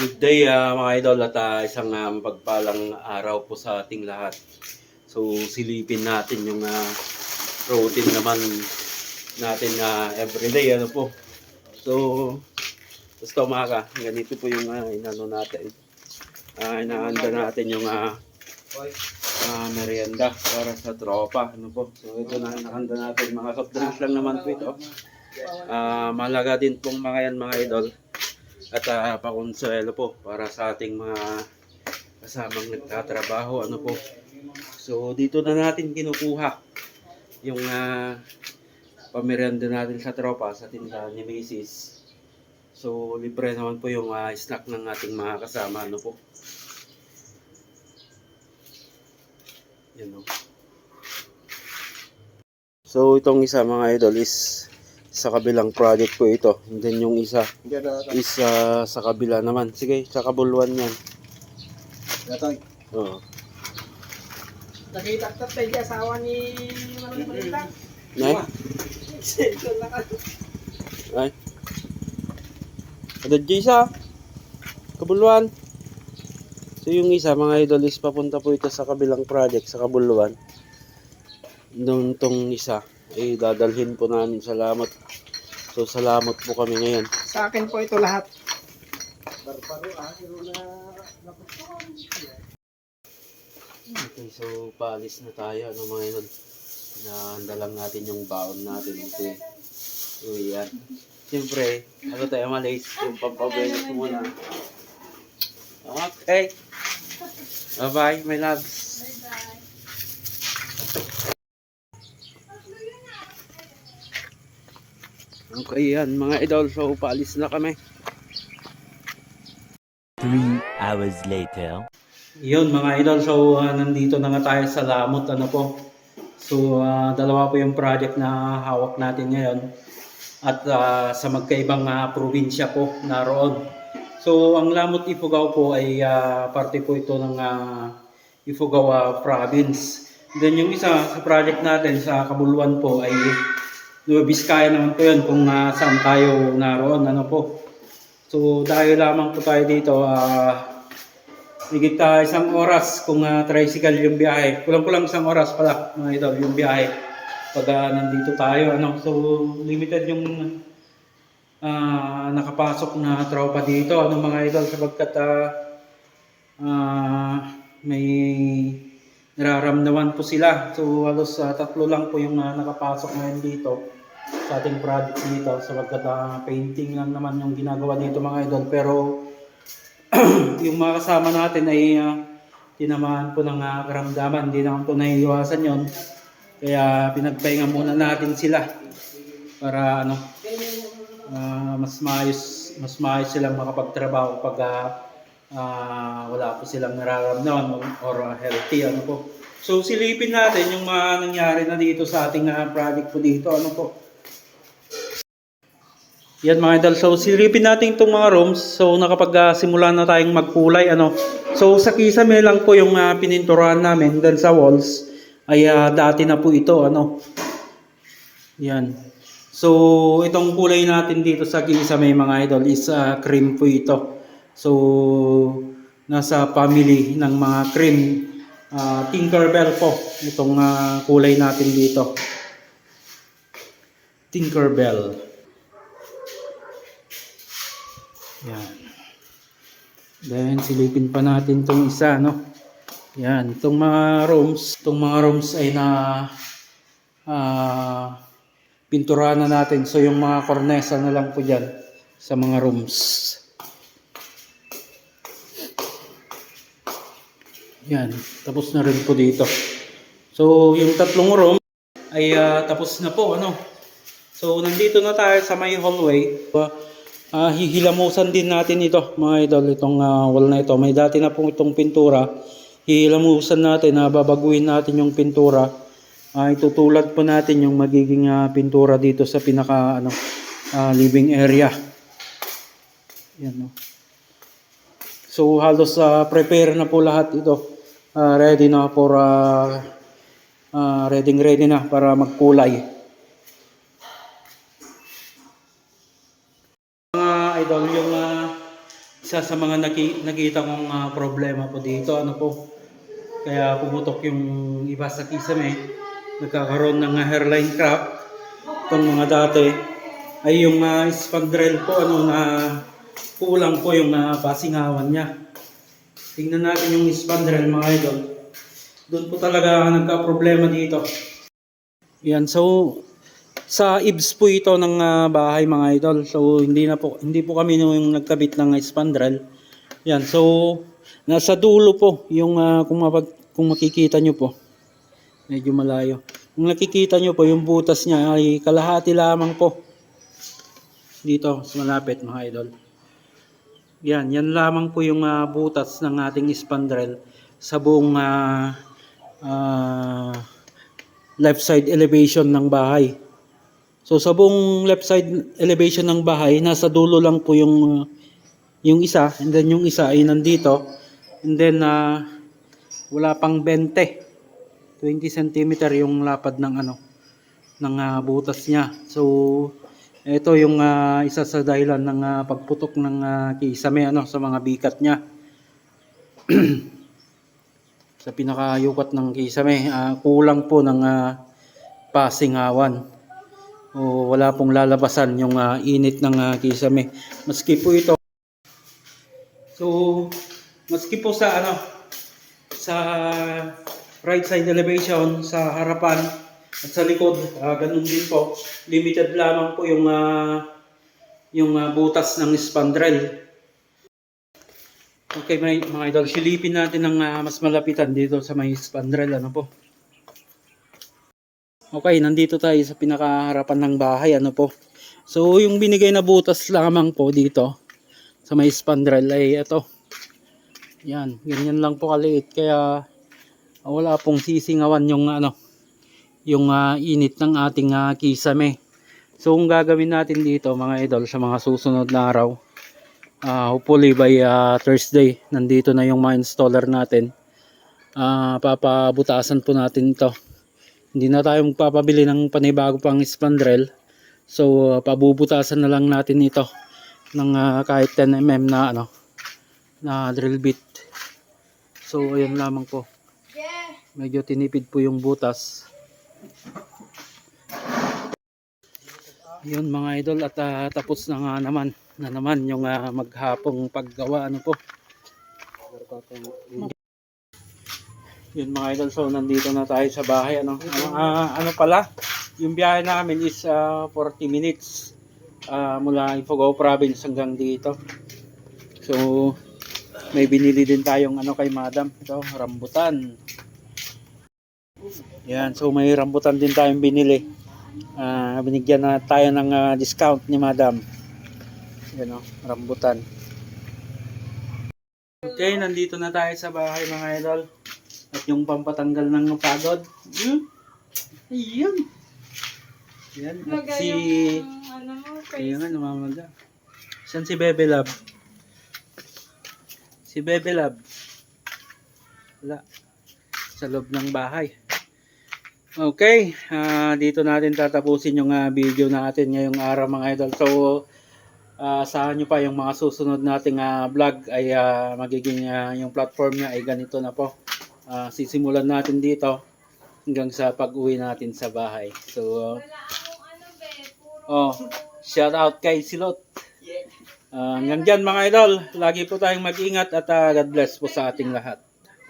Good day mga idol at isang pagpalang araw po sa ating lahat. So silipin natin yung routine naman natin everyday ano po. So basta umaga, ganito po yung inano natin. Inaanda natin yung merienda para sa tropa ano po. So ito na inaanda natin, mga soft drinks lang naman po ito. Malaga din pong mga yan mga idol. At pakonsuelo po para sa ating mga kasamang nagtatrabaho ano po. So dito na natin kinukuha yung pamerienda natin sa tropa sa tindahan ni Macy's. So libre naman po yung snack ng ating mga kasama ano po. Yan o. So itong isa mga idol is sa kabilang project ko ito. And then yung isa is sa kabila naman. Sige, sa kabuluan yan. Gatoy. Oo. Nagkita-tat tayo di asawa ni Manong Balita. Nay? Cellphone na ka. Ay. Ada isa. Kabuluan. So yung isa mga idol is papunta po ito sa kabilang project sa kabuluan. Doon tong isa ay dadalhin po namin. Salamat. So salamat po kami ngayon. Sa akin po ito lahat. Okay, so paalis na tayo ano mga idol. Nahanda lang natin yung baon natin ito. So yan. Siyempre, ano tayo malis, yung pampabenos ko muna. Okay. Bye-bye, my loves. Okay yan mga idol, so paalis na kami. 3 hours later. Yun mga idol, so nandito na nga tayo sa Lamot ano po. So dalawa po yung project na hawak natin ngayon. At sa magkaibang probinsya po naroon. So ang Lamot Ifugao po ay parte po ito ng Ifugao province. Then yung isa sa project natin sa Kabuluan po ay Nueva Vizcaya naman po yun kung saan tayo naroon ano po. So dahil lamang po tayo dito, higit isang oras kung tricycle yung biyahe. Kulang-kulang isang oras pala mga idol yung biyahe pag nandito tayo ano. So limited yung nakapasok na tropa dito ano mga idol, sapagkat may nararamdaman po sila. So halos tatlo lang po yung nakapasok ngayon dito sa ating project dito, sapagkat painting lang naman yung ginagawa dito mga idol. Pero yung mga kasama natin ay tinamaan po ng karamdaman, hindi naman po naiiwasan yon. Kaya pinagpahinga muna natin sila para ano, mas maayos silang makapagtrabaho pag wala po silang nararamdaman or healthy ano po. So silipin natin yung mga nangyari na dito sa ating project po dito ano po. Yan mga idol, so silipin natin itong mga rooms. So nakapag-simula na tayong magkulay ano. So sa kisame lang po yung pininturahan namin. Then sa walls ay dati na po ito ano. Yan. So itong kulay natin dito sa kisame mga idol is cream po ito. So nasa family ng mga cream, Tinkerbell po itong kulay natin dito. Tinkerbell. Yan. Then silipin pa natin tong isa no. Yan, itong mga rooms ay na pinturahan na natin. So yung mga kornesa na lang po diyan sa mga rooms. Yan, tapos na rin po dito. So yung tatlong room ay tapos na po ano. So nandito na tayo sa may hallway. Hihilamusan din natin ito mga idol, itong wall na ito. May dati na pong itong pintura. Hihilamusan natin, babaguhin natin yung pintura. Itutulad po natin yung magiging pintura dito sa pinaka living area. Yan, no? So halos prepare na po lahat ito. Ready na for ready na para magkulay. Idol, yung isa sa mga nakita kong problema po dito, ano po, kaya pumutok yung iba sa kisame, nagkakaroon ng hairline crack. Itong mga dati ay yung spandrel po, ano, na kulang po yung pasingawan niya. Tingnan natin yung spandrel, mga idol. Doon po talaga nagka-problema dito. Yan, so sa ibs po ito ng bahay, mga idol. So hindi po kami yung nagkabit ng spandrel. Yan, so nasa dulo po yung kung makikita nyo po. Medyo malayo. Kung nakikita nyo po yung butas niya ay kalahati lamang po. Dito sa malapit, mga idol. Yan lamang po yung butas ng ating spandrel sa buong left side elevation ng bahay. So sa buong left side elevation ng bahay, nasa dulo lang po yung isa, and then yung isa ay nandito, and then wala pang 20 cm yung lapad ng butas niya. So ito yung isa sa dahilan ng pagputok ng kisame, sa mga bikat niya. Sa pinakayukat ng kisame, kulang po ng pasingawan. O wala pong lalabasan yung init ng kisame. Maski po ito. So maski po sa right side elevation, sa harapan at sa likod, ganun din po. Limited lamang po yung butas ng spandrel. Okay, mga idol, silipin natin ng mas malapitan dito sa may spandrel, ano po. Okay, nandito tayo sa pinakaharapan ng bahay, ano po. So yung binigay na butas lamang po dito sa may spandrel ay ito. Yan, ganyan lang po kaliit, kaya wala pong sisingawan yung init ng ating kisame. So kung gagawin natin dito, mga idol, sa mga susunod na araw, hopefully by Thursday, nandito na yung mga installer natin. Papabutasan po natin ito. Hindi na tayo magpapabili ng panibago pang spandrel. So pabubutasan na lang natin ito ng kahit 10 mm na drill bit. So ayan lamang po. Medyo tinipid po yung butas. Yun, mga idol, at tapos na nga naman yung maghapong paggawa, ano po. Yun, mga idol, so nandito na tayo sa bahay, ano pala, yung biyahe namin is 40 minutes mula Ifugao Province hanggang dito. So may binili din tayong kay madam, ito, rambutan. Yan, so may rambutan din tayong binili. Binigyan na tayo ng discount ni madam. Yan, rambutan. Okay, nandito na tayo sa bahay, mga idol. At yung pampatanggal ng pagod. Ayun. Yan. At ayun nga, namamaga. Saan si Bebe Love? Si Bebe Love. Wala. Sa loob ng bahay. Okay, dito natin tatapusin yung video natin ngayong araw, mga idol. So asahan nyo pa yung mga susunod nating vlog ay magiging yung platform niya ay ganito na po. Sisimulan natin dito hanggang sa pag-uwi natin sa bahay. So shout out kay Silot. Hanggang dyan, mga idol, lagi po tayong mag-ingat at God bless po sa ating lahat.